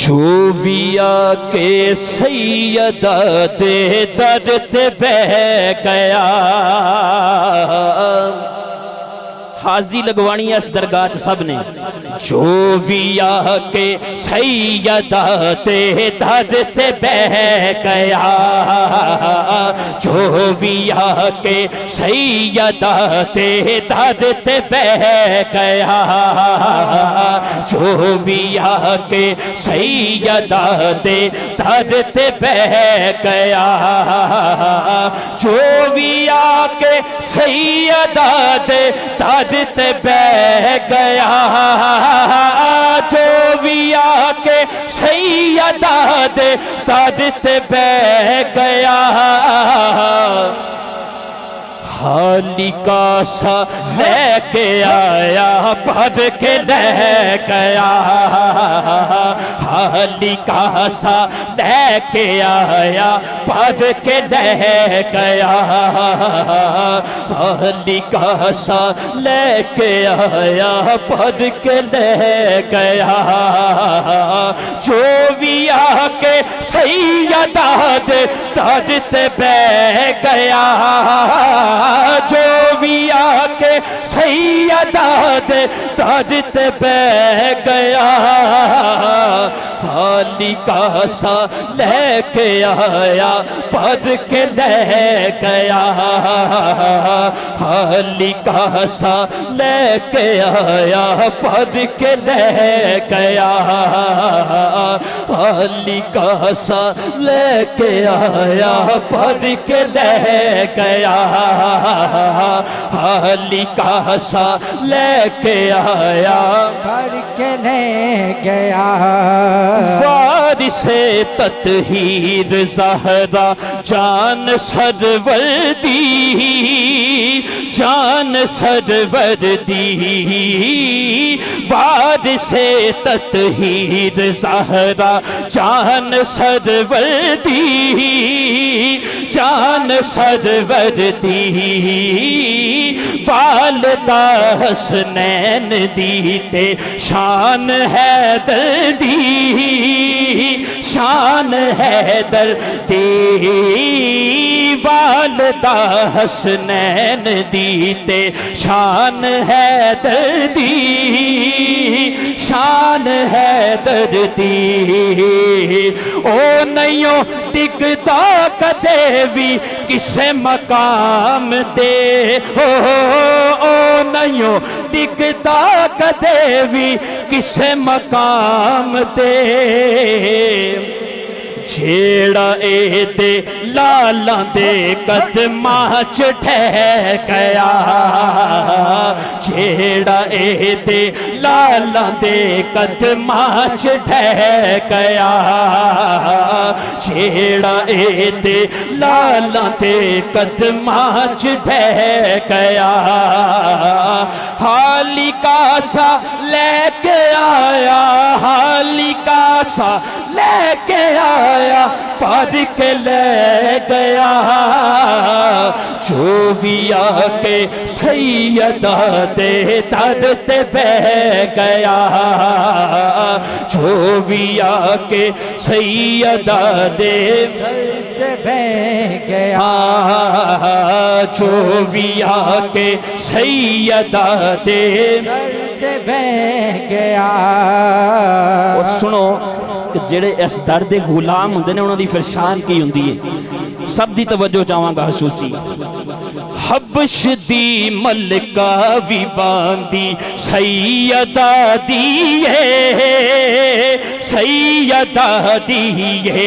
جو ویا کے سیدہ دے در تے بہ گیا، حاضری لگوانی ہے اس درگاہ چ سب نے۔ جو ویا کے سیدہ دے در تے بہ گیا، جو ویا کے سیدہ دے در تے بہ گیا، جو ویا کے سیدہ دے در تے بہ گیا، جو ویا کے سیدہ دے در تے بہ گیا، جو ویا کے سیدہ دے در تے بہ گیا، حالی کاسا لے کے آیا بھر کے لے گیا، حالی کاسا لے کے آیا بھر کے لے گیا، حالی کاسا لے کے آیا بھر کے لے گیا، جو ویا کے سیدہ دے در تے بہ گیا، جو ویا کے سیدہ دے در تے بہ گیا، حالی کاسا لے کے آیا بھر کے لے گیا، حالی کاسا لے کے آیا بھر کے لے گیا، حالی کاسا لے کے آیا بھر کے لے گیا، حالی کاسا لے کے آیا بھر کے لے گیا، وارث تطہیر زہرا جان سرور دی، جان سرور دی، وارث تطہیر زہرا جان سرور دی، جان سرور دی، والدہ حسنین دی تے شان حیدر دی، شان حیدر دی، والدہ حسنین دی تے شان حیدر دی، شان حیدر دی، او نہیں ٹکتا کدے بھی کسے مقام دے، او نہیں ٹکتا کدے بھی کسے مقام دے، جیڑا اے دے لالاں دے قدماں چ ٹھہ گیا، جیڑا اے دے لالاں دے قدماں چ ٹھہ گیا، جیڑا اے دے لالاں دے قدماں چ ٹھہ گیا، حالی کاسا لے کے آیا، حالی کاسا لے کے آیا بھر کے لے گیا، جو ویا کے سیدہ دے در تے بہ گیا، جو ویا کے سیدہ دے در تے بہ گیا، جو ویا کے سیدہ دے در تے بہ گیا۔ اور سنو کہ جڑے اس درد غلام ہوندے نے انہاں دی پھر شان کی ہوندی ہے، سب دی توجہ چاہواں گا خصوصی۔ حبش دی ملکہ وی باندی سیدہ دیئے، سیدہ دیئے،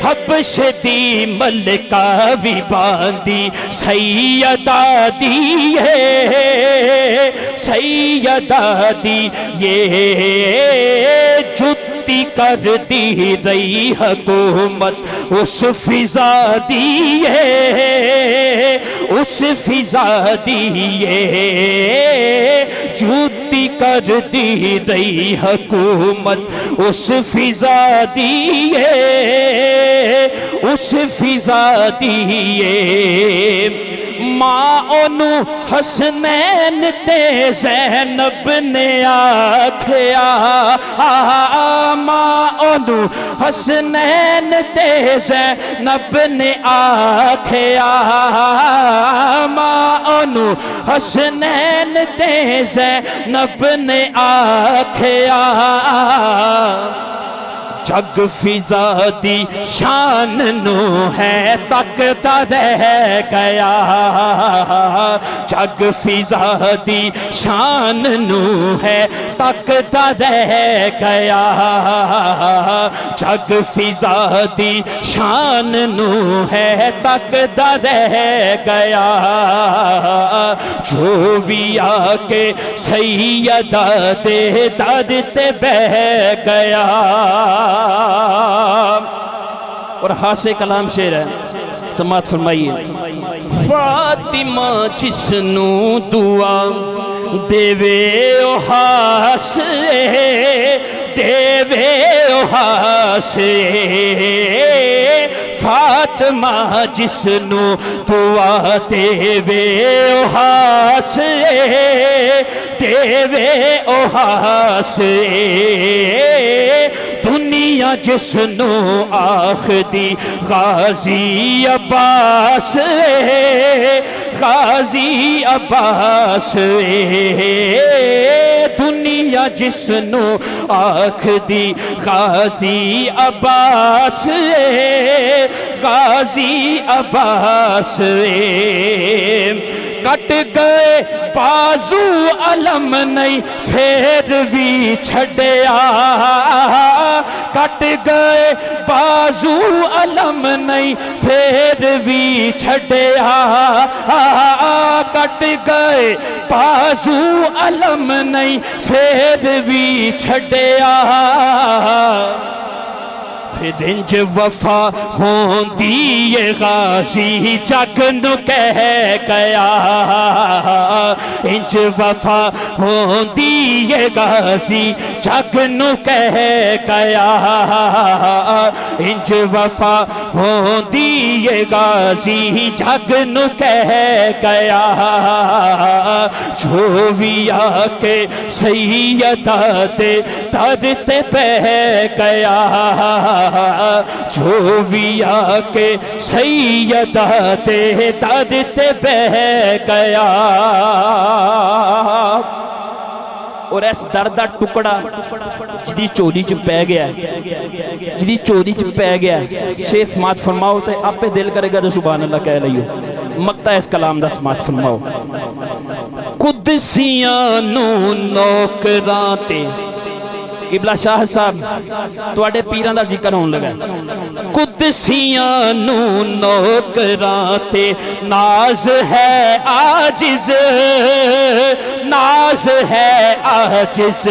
حبش دی ملکہ وی باندی سیدہ دیئے، سیدہ دیئے، جتی کر دی رہی حکومت اس فضا دیئے، اس فضا دیئے، جتی کر دی رہی حکومت اس فضا دیئے، اس فضا دیئے، ماں اونو حسنین تے زینب نے آکھیا ماں اونو حسنین تے زینب نے آکھیا ماں اونو حسنین تے زینب نے آکھیا جگ فضا دی شان نو ہے تکتا رہ گیا جگ فضا دی شان نو ہے تکتا رہ گیا جگ فضا دی شان نو ہے تکتا رہ گیا جو بھی آکے سیدہ دے در تے بہ گیا اور حاصل کلام شعر ہے سماعت فرمائیے فاطمہ جسنو دعا دیوے او حاصل دیوے او حاصل فاطمہ جسنو دعا دیوے او حاصل دیوے او حاصل دنیا جسنو آخدی غازی عباس غازی عباس دنیا جسنو آخدی غازی عباس غازی عباس کٹ گئے بازو علم نہیں پھر بھی چھڑیا کٹ گئے بازو علم نہیں پھر بھی چھڑیا کٹ گئے بازو علم نہیں پھر بھی چھڑیا پھر انج وفا ہوندی یہ غازی جگ نو کہہ گیا انج وفا ہوندی یہ غازی جگ نو کہہ گیا انج وفا ہوندی یہ غازی جگ نو کہہ گیا جو بھی آکے سیدہ دے در تے بہ گیا جو بھی آکے سیدہ تے در تے بہ گیا اور اس درد دا ٹکڑا جدی چولی چ پہ گیا جدی چولی چ پہ گیا شیخ سماعت فرماؤ تے آپ پہ دل کرے گا تو سبحان اللہ کہہ لئیو مقطع اس کلام دا سماعت فرماؤ قدسیاں نو نوکراں تے قبلہ شاہ صاحب تواڈے پیران دا ذکر ہون لگا قدسیاں نو نوکراں تے ناز ہے عاجز ناز ہے عاجز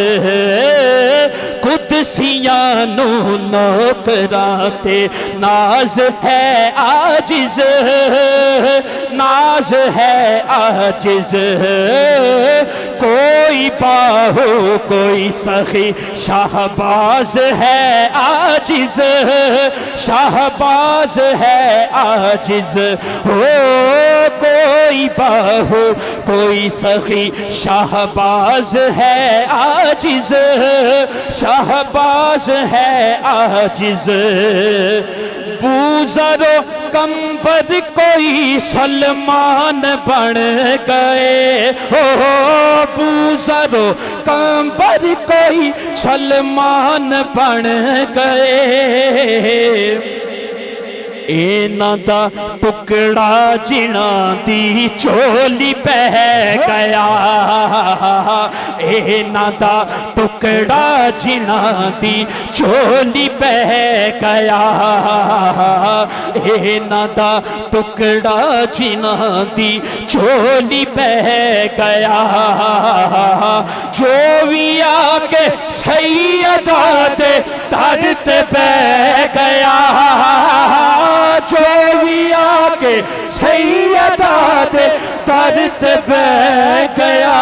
قدسیاں نو نوکراں تے ناز ہے عاجز ناز ہے عاجز کوئی باہو کوئی سخی شہباز ہے عاجز شہباز ہے عاجز کوئی باہو کوئی سخی شہباز ہے عاجز شہباز ہے عاجز بوزرو کمبر کوئی سلمان بن گئے بوزرو کمبر کوئی سلمان بن گئے اینا دا ٹکڑا جنا دی چولی پہ گیا اینا دا ٹکڑا جنا دی چولی پہ گیا اینا دا ٹکڑا جنا دی چولی پہ گیا جو بھی آگے سیدہ دے درد پہ گیا جو بھی آگے سیدہ دے درد پہ گیا